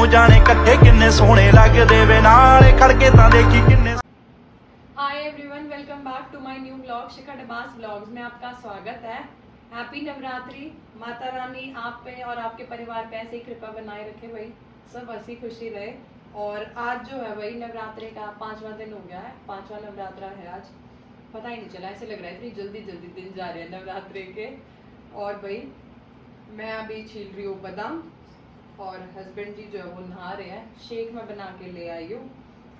दोनों जाने इकट्ठे किन्ने सोहने लगदे वे नाल खड़के तां देखी किन्ने। Hi everyone, welcome back to my new blog Shikha Dabas blogs में आपका स्वागत है। हैप्पी नवरात्रि। माता रानी आप पे और आपके परिवार पे ऐसे ही कृपा बनाए रखे भाई, सब हंसी खुशी रहे। और आज जो है भाई नवरात्रि का 5वां दिन हो गया है, 5वां नवरात्रा है आज। पता ही नहीं चला, ऐसे लग रहा है इतनी जल्दी जल्दी दिन जा रहे हैं नवरात्रि के। और भाई मैं अभी छील रही हूँ बादाम और हस्बैंड जी जो है वो नहा रहे हैं। शेक मैं बना के ले आई हूँ,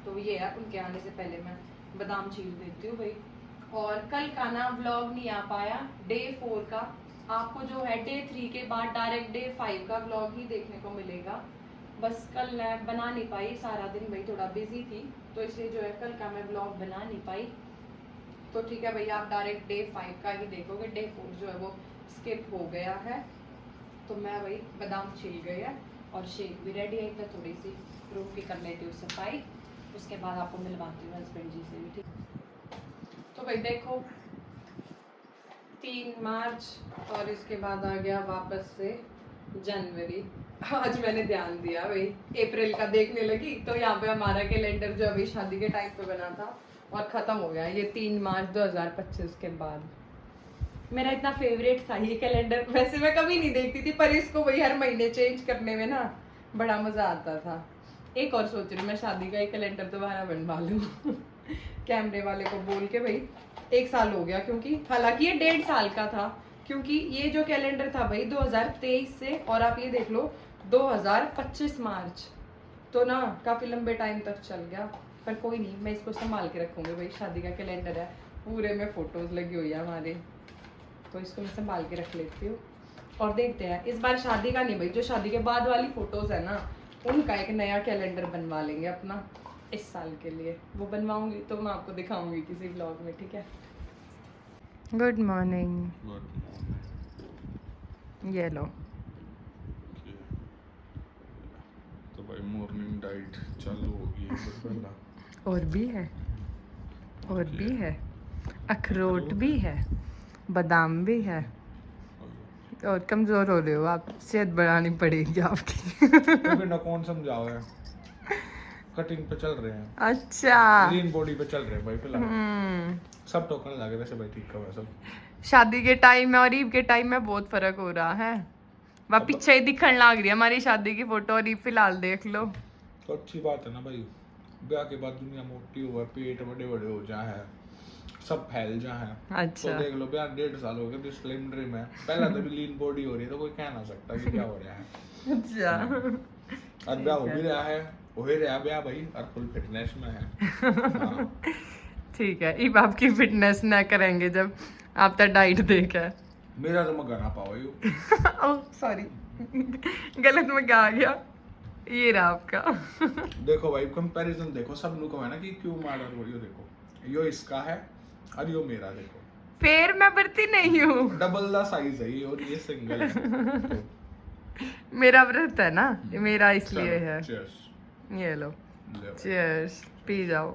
तो ये है उनके आने से पहले मैं बादाम छील देती हूँ भाई। और कल का ना व्लॉग नहीं आ पाया, डे 4 का। आपको जो है डे 3 के बाद डायरेक्ट डे 5 का व्लॉग ही देखने को मिलेगा। बस कल मैं बना नहीं पाई, सारा दिन भाई थोड़ा बिजी थी, तो इसलिए जो है कल का मैं व्लॉग बना नहीं पाई। तो ठीक है भाई, आप डायरेक्ट डे 5 का ही देखोगे। डे 4 जो है वो स्किप हो गया है। तो मैं भाई बादाम छील गई है और शेक भी रेडी है। इतना थोड़ी सी रूम की कर लेती हूँ सफाई, उसके बाद आपको मिलवाती हूँ हस्बैंड जी से भी। ठीक, तो भाई देखो 3 मार्च और इसके बाद आ गया वापस से जनवरी। आज मैंने ध्यान दिया भाई, अप्रैल का देखने लगी तो यहाँ पे हमारा कैलेंडर जो अभी शादी के टाइम पे बना था और ख़त्म हो गया। ये 3 मार्च 2025 के बाद। मेरा इतना फेवरेट था ये कैलेंडर, वैसे मैं कभी नहीं देखती थी, पर इसको वही हर महीने चेंज करने में ना बड़ा मज़ा आता था। एक और सोच रही हूँ मैं शादी का एक कैलेंडर दोबारा बनवा लूँ कैमरे वाले को बोल के। भाई 1 साल हो गया, क्योंकि हालांकि ये 1.5 साल का था, क्योंकि ये जो कैलेंडर था भाई 2023 से, और आप ये देख लो 2025 मार्च, तो ना काफ़ी लंबे टाइम तक चल गया। पर कोई नहीं, मैं इसको संभाल के रखूँगी भाई। शादी का कैलेंडर है, पूरे में फ़ोटोज़ लगी हुई है हमारे, तो इसको मैं संभाल के रख लेती हूँ। और देखते हैं इस बार शादी का नहीं भाई, जो शादी के बाद वाली फ़ोटोज़ है ना, उनका एक नया कैलेंडर बनवा लेंगे अपना इस साल के लिए। वो बनवाऊंगी तो मैं आपको दिखाऊंगी किसी ब्लॉग में, ठीक है। Good morning. ये लो। तो भाई मॉर्निंग डाइट चालू होगी पहला। और भी है, और भी है, अखरोट भी है, बादाम भी है। और कमजोर हो रहे हो आप, सेहत बढ़ानी पड़ेगी आपकी अभी ना कौन समझाओ है, कटिंग पे चल रहे हैं। अच्छा, लीन बॉडी पे चल रहे हैं भाई फिलहाल। सब टोकन लगे वैसे भाई, ठीक है सब। शादी के टाइम में और ईद के टाइम में बहुत फर्क हो रहा है। वह पीछे ही दिखने लग रही है हमारी शादी की फोटो, और ईद फिलहाल देख लो। तो अच्छी बात है ना भाई, ब्याह के बाद दुनिया मोटी हुआ, पेट बड़े बड़े हो जा है, सब फैल जा है। अच्छा। तो देख लो ब्याह 1.5 साल हो गए, डिस्क्लेमर में पहला तो भी लीन बॉडी हो रही है, तो कोई कह ना सकता कि क्या हो रहा है। अच्छा, और ब्याह हो भी रहा है, हो ही रहा ब्याह भाई, और फुल फिटनेस में है। ठीक है, अब आपकी फिटनेस ना करेंगे जब आप तो डाइट देख है। मेरा तो मैं गाना पाओ यू। सॉरी गलत में क्या आ गया। ये रहा आपका देखो भाई कंपैरिजन देखो, सब नु को है ना कि क्यों मॉडल हो, यो देखो यो इसका है और यो मेरा, देखो फिर मैं बढ़ती नहीं हूँ, डबल द साइज है ये और ये सिंगल है। तो मेरा व्रत है ना, मेरा इसलिए है। चीयर्स। ये लो, चीयर्स, पी जाओ।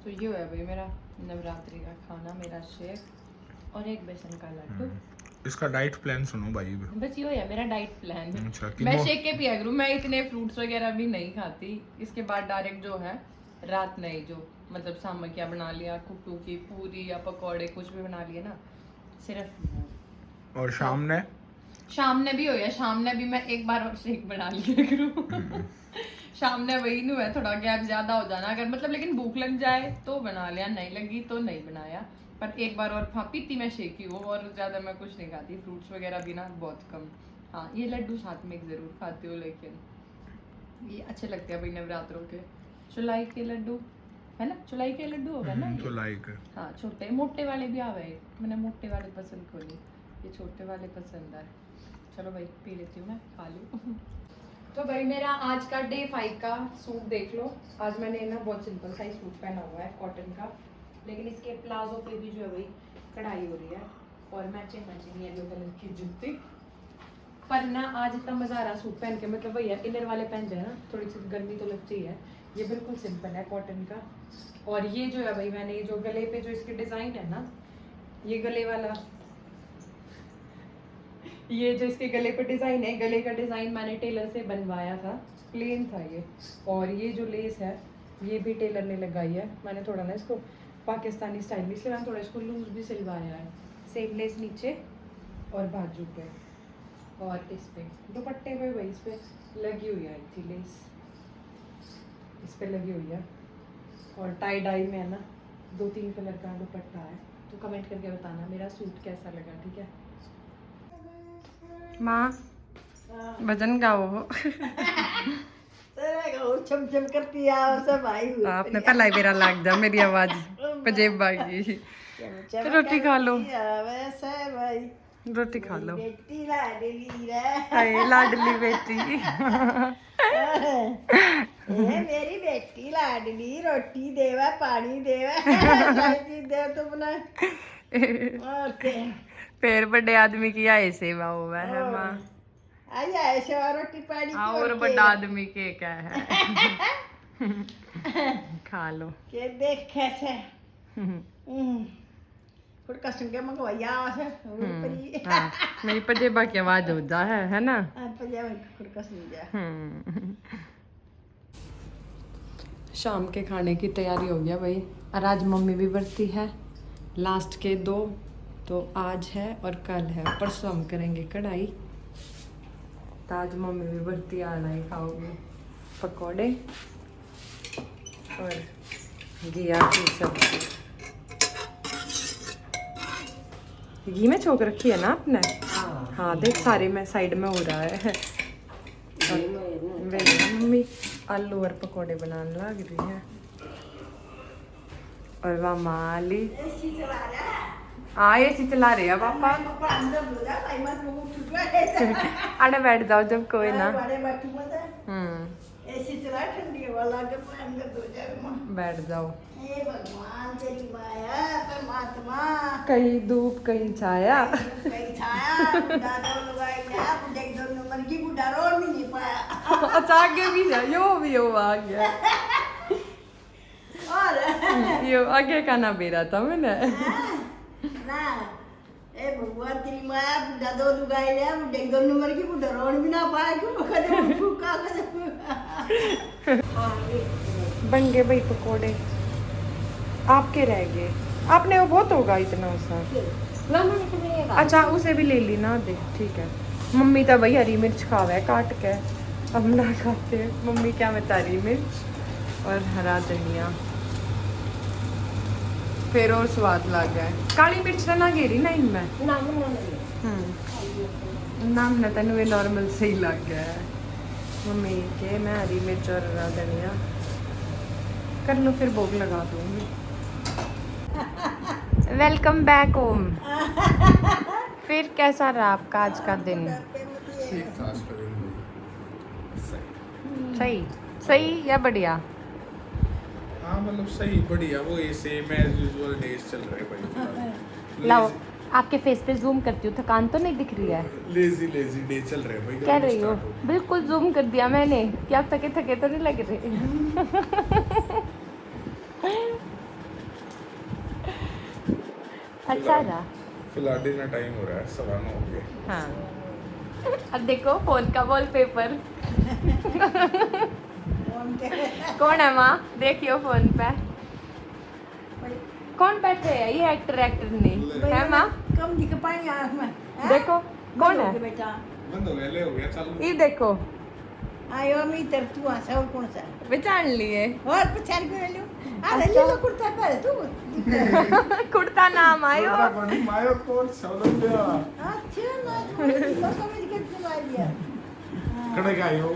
तो ये है भाई मेरा नवरात्रि का खाना, मेरा शेक और एक बेसन का लड्डू। इसका डाइट प्लान सुनो भाई। बस ये है मेरा डाइट प्लान। अच्छा, मैं शेक के पिया करूँ, मैं इतने फ्रूट्स वगैरह भी नहीं खाती। इसके बाद डायरेक्ट जो है रात में ही जो मतलब सामकिया बना लिया, कुट्टू की पूरी या पकौड़े कुछ भी बना लिए ना, सिर्फ। और शाम ने भी हो गया, शाम ने भी मैं एक बार और शेक बना लिया करूँ। शाम ने वही नहीं है, थोड़ा गैप ज्यादा हो जाना अगर मतलब, लेकिन भूख लग जाए तो बना लिया, नहीं लगी तो नहीं बनाया। पर एक बार और हाँ पीती मैं शेक ही हूँ, और ज़्यादा मैं कुछ नहीं खाती, फ्रूट्स वगैरह भी ना बहुत कम। हाँ ये लड्डू साथ में एक ज़रूर खाती हूँ, लेकिन ये अच्छे लगते हैं भाई नवरात्रों के। चुलाई के लड्डू है ना, चुलाई के लड्डू होगा ना ये? चुलाई के, हाँ छोटे मोटे वाले भी आ गए, मैंने मोटे वाले पसंद को ली, ये छोटे वाले पसंद है। चलो भाई पी लेती हूँ मैं, खा लूँ। तो भाई मेरा आज का डे 5 का सूट देख लो। आज मैंने ना बहुत सिंपल सा ही सूट पहना हुआ है कॉटन का, लेकिन इसके प्लाजो पे भी जो है भाई कढ़ाई हो रही है, और मैचिंग येलो कलर की जूती। पर ना आज इतना मजा आ रहा सूट पहन के, मतलब भैया इनर वाले पहनते हैं ना, थोड़ी सी गर्मी तो लगती है। ये बिल्कुल सिंपल है कॉटन का, और ये जो है भाई मैंने जो गले पे जो इसके डिजाइन है ना, ये गले वाला ये जो इसके गले पे डिजाइन है, गले का डिजाइन मैंने टेलर से बनवाया था, प्लेन था ये। और ये जो लेस है ये भी टेलर ने लगाई है। मैंने थोड़ा ना इसको पाकिस्तानी स्टाइल में, इसलिए मैंने थोड़ा इसको लूज भी सिलवाया है। सेम लेस नीचे और बाजू पे और इस पे दुपट्टे पे वही इस पे लगी हुई है थी लेस, इस पे लगी हुई है। और टाई डाई में है ना 2-3 कलर का दुपट्टा है। तो कमेंट करके बताना मेरा सूट कैसा लगा, ठीक है। माँ भजन गाओ। चम करती है सब भाई। आपने पहला ही मेरा लाग जा, मेरी आवाज पजेब बागी। तो रोटी खा लो, वैसे भाई रोटी खा लो। बेटी लाडली रे, हाय लाडली बेटी। ये मेरी बेटी लाडली, रोटी देवा पानी देवा चीज दे तो बना। फिर बड़े आदमी की आय सेवा हुआ है माँ। आई ऐसे और रोटी पानी और बड़ा आदमी के क्या है। खा लो के देख कैसे फुट का सुनके मंगवाया है ऊपरी। हाँ, मेरी पजेबा की आवाज हो जा है ना। पजेबा फुट का सुन जा। शाम के खाने की तैयारी हो गया भाई। और आज मम्मी भी बरती है, लास्ट के 2 तो आज है और कल है। परसों हम करेंगे कढ़ाई। तो आज मम्मी भी बरती, आना ही खाओगे पकौड़े और घिया की सब्जी। घी में छोक रखी है ना आपने? हाँ देख सारे में साइड में हो रहा है। मम्मी आलू और पकौड़े बनाने लग रही है। और वहाँ माली हाँ एसी चला रहे हैं पापा। अरे बैठ जाओ जब कोई ना। बैठ जाओ। कहीं धूप कहीं छाया। अच्छा आगे भी जा, यो भी हो आ गया। यो आगे का ना बेरा था मैंने। ना ए भगवान तेरी माया बुढ़ा दो लुगाई ले बुढ़े 2 नंबर की बुढ़ा रोड भी ना पाए क्यों कदे फूका कदे। बन गए भाई पकोड़े, आपके रह गए। आपने वो बहुत होगा इतना सा। अच्छा उसे भी ले ली ना दे, ठीक है। मम्मी तो भाई हरी मिर्च खावा है काट के, हम ना खाते। मम्मी क्या बता हरी मिर्च और हरा धनिया, फिर और स्वाद लग गया। काली मिर्च ना घेरी ना इनमें नाम ना तेन वे नॉर्मल सही लग गया है। मम्मी के मैं हरी मिर्च और हरा धनिया कर लो, फिर भोग लगा दूंगी। Welcome back home. फिर कैसा रहा आपका आज का दिन? सही सही या बढ़िया? हाँ मतलब सही बढ़िया, वो ये सेम एज यूजुअल डेज चल रहे भाई। लाओ आपके फेस पे जूम करती हूँ, थकान तो नहीं दिख रही है? लेजी डे चल रहे भाई। कह रही हो बिल्कुल जूम कर दिया मैंने कि आप थके थके तो नहीं लग रहे। अच्छा रहा। फिलहाल डिनर टाइम हो रहा है, 9:15 हो गए। हाँ अब देखो फोन का वॉलपेपर। कौन है माँ? देखियो फोन पे कौन बैठे है? ये एक्टर नहीं है माँ? कम दिख पाए आँख में। देखो कौन है बेटा? बंद हो गया, ले हो गया, चलो। ये देखो आयो मी तर तू आसा और कौन सा पहचान लिए और पहचान को ले लो। आ ले लो कुर्ता पहन तू। कुर्ता नाम आयो। मायो कौन सौलभ दिया? अच्छा ना तो समझ के चला दिया। कड़े का आयो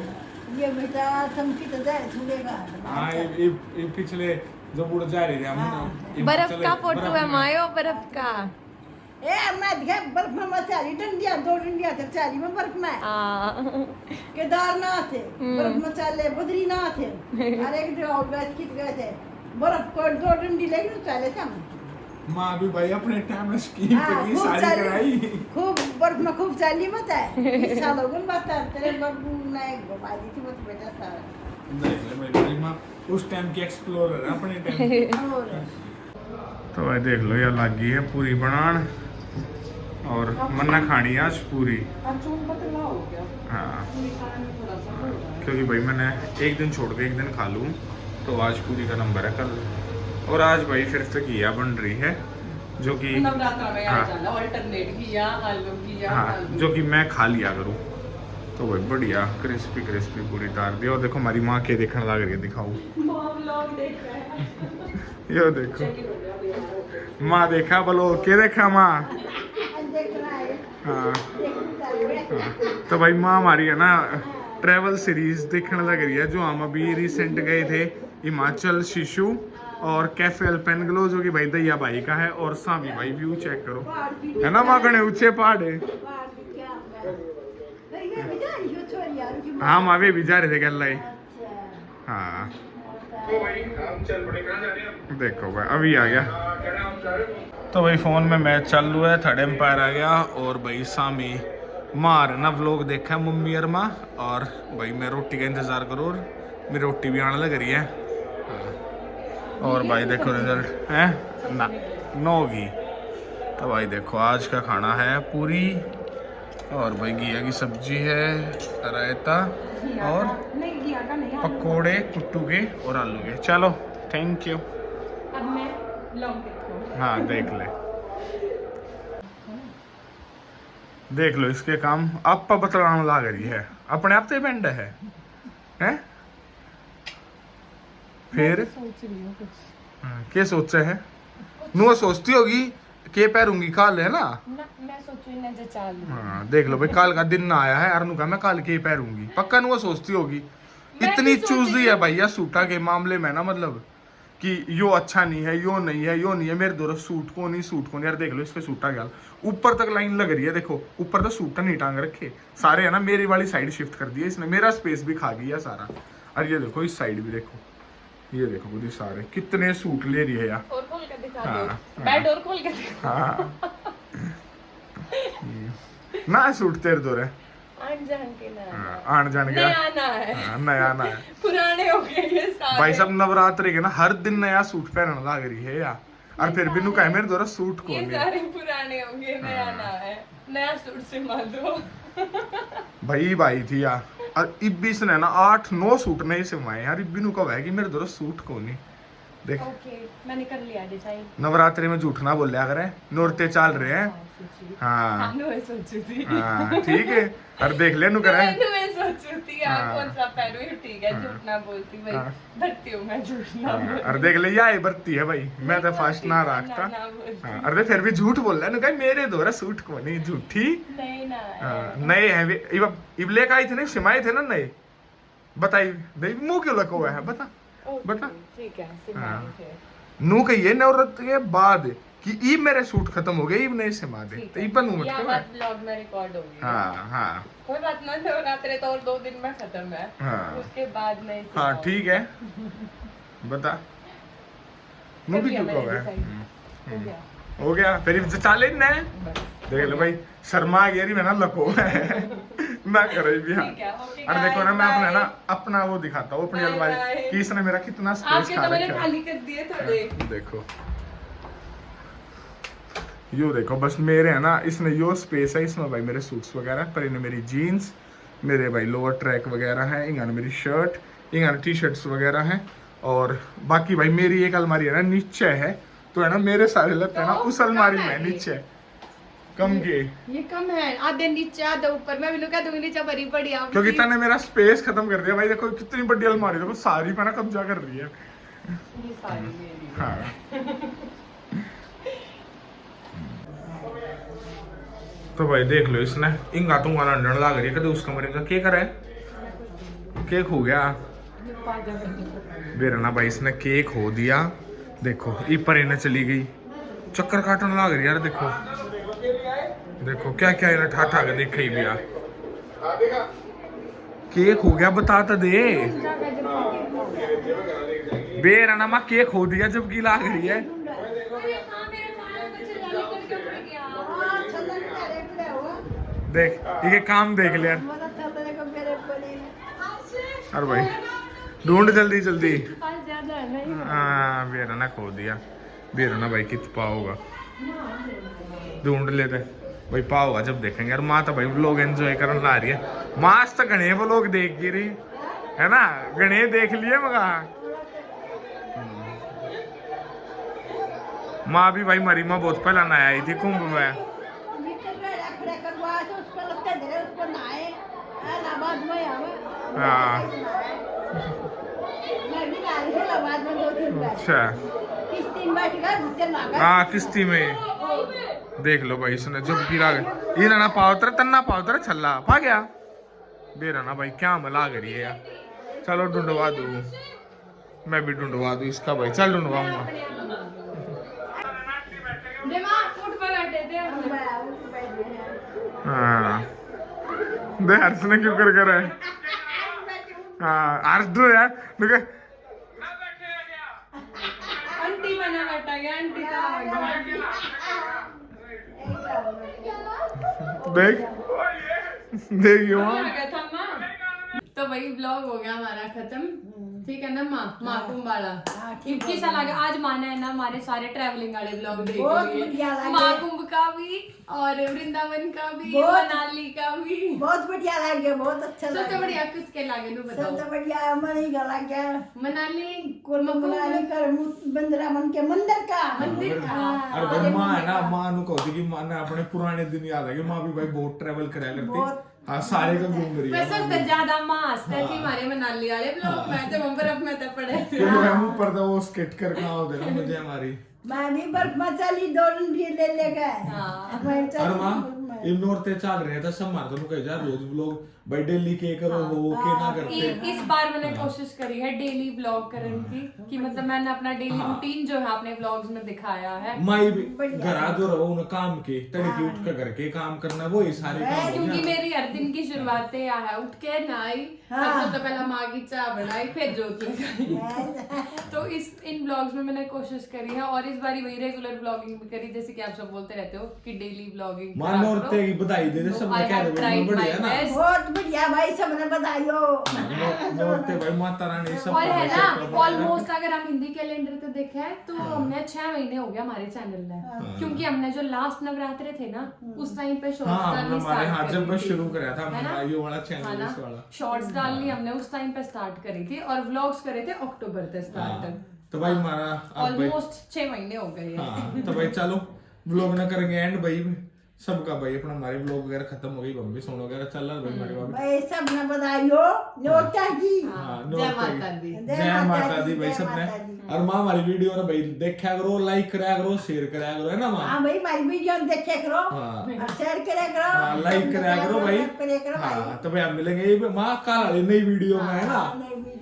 ये बेटा समझी तो जाए छूलेगा। हाँ ये पिछले जब उड़ जा रही थी हम, बर्फ का फोटो है मायो, बर्फ का। ए मैं दिखा बर्फ में मचारी डंडिया 2 डंडिया थे चारी में बर्फ में। केदारनाथ थे बर्फ में चाले, बद्रीनाथ थे और एक जगह और गए थे बर्फ को 2 डंडी लेके चले थे हम। माँ भी भाई अपने टाइम में स्कीम की सारी कराई। खूब बर्फ में खूब चाली मत है। इस साल हो गए बता तेरे बाबू ने घुमा दी थी मत बेटा सारा। देख ले मेरी माँ उस टाइम की एक्सप्लोरर है अपने टाइम। तो भाई देख लो ये लगी है पूरी बनान। और मन्ना खानी है आज पूरी। पतला हो गया हाँ पूरी खाने में थोड़ा सा हो रहा है। क्योंकि भाई मैंने एक दिन छोड़ के एक दिन खा लूँ, तो आज पूरी का नंबर है कल। और आज भाई फिर से घिया बन रही है, जो कि नवरात्र में हाँ। चला अल्टरनेट घिया आलू घिया हाँ आलू। जो कि मैं खा लिया करूँ। तो भाई बढ़िया क्रिस्पी क्रिस्पी पूरी तार दी। और देखो हमारी माँ के देखने लग रही है, दिखाऊँ माँ व्लॉग देख रहे हैं। ये देखो माँ देखा बोलो के देखा माँ। हाँ तो भाई माँ हमारी है ना ट्रैवल सीरीज देखने लग रही है, जो हम अभी रिसेंट गए थे हिमाचल शिशु और कैफे अल्पेनग्लो, जो कि भाई दैया भाई का है। और सामी भाई व्यू चेक करो, है ना माँ गणे ऊंचे पहाड़ है। हाँ माँ वे भी जा रहे थे गल्ला ही। हाँ तो भाई हम चल पड़े, कहाँ जा रहे हैं? देखो भाई अभी आ गया। तो भाई फोन में मैच चालू है, थर्ड एम्पायर आ गया। और भाई सामी मार ना व्लॉग देखा है मम्मी और माँ। और भाई मैं रोटी का इंतजार करो, और मेरी रोटी भी आने लग रही है। और भाई देखो रिजल्ट है ना 9 घी। तो भाई देखो आज का खाना है पूरी, और भाई घिया की सब्जी है, रायता और पकोड़े कुट्टू के और आलू के। चलो थैंक यू। अब मैं व्लॉग देखूं। हाँ देख ले, देख लो इसके काम। आप बतलाने लग रही है, अपने आप से बैंड है हैं? फिर सोच रही हूँ कुछ। क्या सोचे है? नु सोचती होगी के पैरूंगी काल है ना। मैं सोचू इन्हें जचा लूं। हाँ देख लो भाई काल का दिन ना आया है, अरनु का मैं काल के पैरूंगी पक्का। नु सोचती होगी, इतनी चूजी है भैया सूटा के मामले में ना, मतलब कि यो अच्छा नहीं है, यो नहीं है, यो नहीं है। मेरे दोस्त सूट को नहीं यार। देख लो इसके सूटा क्या ऊपर तक लाइन लग रही है। देखो ऊपर तो सूटा नहीं टांग रखे सारे है ना, मेरी वाली साइड शिफ्ट कर दिया इसने, मेरा स्पेस भी खा गया सारा। और ये देखो इस साइड भी देखो, ये देखो खुद ही सारे कितने सूट ले रही है यार। और खोल के दिखा हाँ, दो, बेड और खोल के दिखा। हाँ ना सूट तेरे दो रे आन जान के ना आन जान गया, नया आना है। नया आना है। पुराने हो गए ये सारे। भाई सब नवरात्रि के ना हर दिन नया सूट पहनने लग रही है यार। और फिर भी नु कहे मेरे द्वारा सूट को ये नहीं। सारे पुराने हो गए, नया आना है। नया सूट सिलवा दो। भाई थी यार। और इब्बी ने ना 8-9 सूट नहीं सिलवाए यार। इब्बी नु कहा है कि मेरे द्वारा सूट को नहीं। देख ओके मैंने कर लिया डिसाइड। नवरात्रि में झूठ ना बोलिया करे, नौरते चल रहे हैं। हाँ मैं सोचू थी। हाँ ठीक है। और देख ले नु करे मैं सोचू थी यार हाँ। कौन सा पहनूं, ठीक है झूठ ना बोलती भाई। हाँ। भरती हूँ मैं झूठ ना बोलती। और देख ले ये बरती है भाई, मैं तो फर्स्ट ना रखता। ना बोलती। हाँ, अरे फिर भी झूठ बोल रहा है ना, मेरे द्वारा सूट को नहीं झूठी। नहीं ना हाँ, नए हैं वे इबले का आई थे ना, सिमाए थे ना नए। बताइए देख मुंह क्यों लगा हुआ है बता बता। ठीक है सिमाई हाँ। थे। नू कहिए नवरात्र के बाद कि ई मेरे सूट खत्म हो गए, ई नहीं सिमा दे ठीक तो है। ई पर मत यह करो। बात ब्लॉग में रिकॉर्ड होगी। हाँ हाँ कोई बात ना, नवरात्रे तो और 2 दिन में खत्म है। हाँ। उसके बाद नहीं हाँ सिखाऊंगी। ठीक है बता। मुंह भी कर क्यों लिया कहो मैंने है? decide। हो गया हो गया फिर चाले ना। बस। देख लो भाई शर्मा गया रही मैं ना लको ना करे भी। हाँ ठीक है, okay और देखो ना guys, मैं अपना bye। ना अपना वो दिखाता हूँ अपनी Bye, अलमारी bye। कि इसने मेरा कितना स्पेस आपके खा तो मैंने रखा है। खाली कर दिए थोड़े। देखो यो देखो बस मेरे है ना, इसने यो स्पेस है इसमें भाई मेरे सूट्स वगैरह, पर इन्हें मेरी जीन्स, मेरे भाई लोअर ट्रैक वगैरह है, इंगाने मेरी शर्ट, इंगाने टी शर्ट्स वगैरह हैं। और बाकी भाई मेरी एक अलमारी है ना नीचे है, तो है ना मेरे सारे लगते हैं ना उस अलमारी में नीचे कम के, ये कम है, आधे नीचे आधे ऊपर। मैं भी कह दूंगी नीचे भरी पड़ी आपकी। क्योंकि तने मेरा स्पेस खत्म कर दिया भाई। देखो कितनी बड़ी अलमारी, देखो सारी पे ना कब्जा कर रही है। ये सारी मेरी है। हाँ तो भाई देख लो इसने इंगा तुंगा लंडन लाग रही है, कदे उस कमरे का केक करा है, केक हो गया बेरा ना भाई। इसने केक हो दिया, देखो ईपर इन्हें चली गई, चक्कर काटने लाग रही यार। देखो देखो क्या क्या इन्हें ठाठा के देखे ही भैया। केक हो गया बता तो दे बेरा ना माँ, केक हो दिया जबकि लाग रही है। देख ये काम देख लिया। अरे भाई ढूंढ जल्दी जल्दी। हाँ बेरा ना खो दिया, बेरा ना भाई कित पाओगा ढूंढ लेते। भाई पाओगा जब देखेंगे। यार माँ तो भाई व्लॉग एंजॉय करने ला रही है। माँ आज तो गणे व्लॉग देख की रही है ना, गणे देख लिए मगा। माँ भी भाई मरी माँ बहुत पहले ना आई थी कुंभ में। हाँ अच्छा हाँ किस्ती में देख लो भाई इसने जब गिरा ये ना पावतर तन्ना पावतर छल्ला पा गया बेरा ना भाई क्या मला करी है यार। चलो ढूंढवा दू, मैं भी ढूंढवा दू इसका भाई। चल ढूंढवाऊंगा। हाँ दे हर्ष ने क्यों कर है। हाँ हर्ष दो यार देख आंटी बना बैठा गया, आंटी देखियो। तो वही ब्लॉग हो गया हमारा खत्म, ठीक है ना माँ। कुंभ वाला कैसा लगा आज? माना है ना हमारे सारे ट्रैवलिंग वाले ब्लॉग देख लिए, कुंभ का भी और वृंदावन का भी, मनाली का भी। बहुत बढ़िया लगे, बहुत अच्छा लगा। सबसे बढ़िया किसके लागे नु बताओ? सबसे बढ़िया मनाली का लगा। मनाली मनाली का वृंदावन के मंदिर का और भाई माँ है ना, माँ नु कहती कि माँ ने अपने पुराने दिन याद है कि माँ भी भाई बहुत ट्रैवल करया करती। हाँ सारे का घूम रही है। वैसे तो ज्यादा माँ हंसते थी हमारे मनाली वाले ब्लॉग में, तो हम बर्फ में तो पड़े थे। क्योंकि हम ऊपर तो वो स्केट कर कहाँ होते ना मुझे हमारी मैं भी बर्फ में चली, दौड़ भी ले लेगा। और माँ इन नौरते चल रहे थे सब मार तो कह जा रोज व्लॉग भाई डेली के करो हो के ना करते। इस बार मैंने कोशिश करी है डेली ब्लॉग करने की, कि मतलब मैंने अपना डेली रूटीन जो है अपने ब्लॉग्स में दिखाया है। माई घरा जो रहो उन काम के तड़के उठ कर घर के काम करना वो ही सारे काम। क्योंकि मेरी हर दिन की शुरुआत है उठ के नहाई, सबसे पहले माँ की चाय बनाई, फिर जोत लगाई। तो इन ब्लॉग्स में मैंने कोशिश करी है, और इस बार वही रेगुलर ब्लॉगिंग भी करी, जैसे कि आप सब बोलते रहते हो कि डेली ब्लॉगिंग की बधाई दे सब बढ़िया ना। बहुत बढ़िया भाई, सबने बधाइयो। नौरते भाई माता रानी सब। और है ना ऑलमोस्ट अगर हम हिंदी कैलेंडर को देखें तो हमने 6 महीने हो गया हमारे चैनल में, क्योंकि हमने जो लास्ट नवरात्रे थे ना उस टाइम पे शॉर्ट्स डालनी स्टार्ट जब मैं शुरू कराया था हमने ये वाला चैनल इस वाला शॉर्ट्स डालनी हमने उस टाइम पे स्टार्ट करी थी, और व्लॉग्स करे थे अक्टूबर से स्टार्ट। तो भाई हमारा ऑलमोस्ट 6 महीने हो गए। हाँ तो भाई चलो व्लॉग ना करेंगे एंड भाई सबका भाई अपना हमारे ब्लॉग वगैरह खत्म हो गई, बम्बी सोन वगैरह चल रहा है भाई हमारे बाबू भाई सब ने बधाइयो नोटा की। जय माता दी, जय माता दी भाई सबने। और माँ हमारी वीडियो ना भाई देखा करो, लाइक करा करो, शेयर करा करो, है ना माँ? हाँ भाई हमारी वीडियो देखा करो, शेयर करा करो, लाइक करा करो भाई। हाँ तो भाई हम मिलेंगे माँ कल नई वीडियो में, है ना?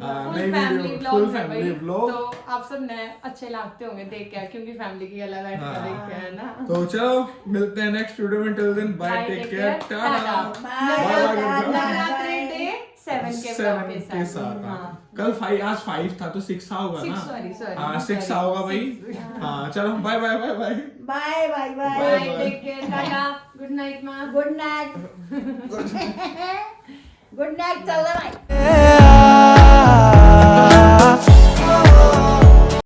नई वीडियो फुल फैमिली व्लॉग। तो आप सब ने अच्छे लगते होंगे देख के, क्योंकि फैमिली की अलग बैठ कर देख के, है ना? तो चलो मिलते हैं नेक्स्ट वीडियो में, till then bye, take care, tata Navratri day 7 के साथ। कल 5 आज 5 था तो 6 होगा ना? सॉरी हाँ 6 होगा भाई। हाँ चलो bye bye bye bye bye bye bye, take care, tata, good night माँ, गुड नाइट गुड नाइट चल रहा भाई।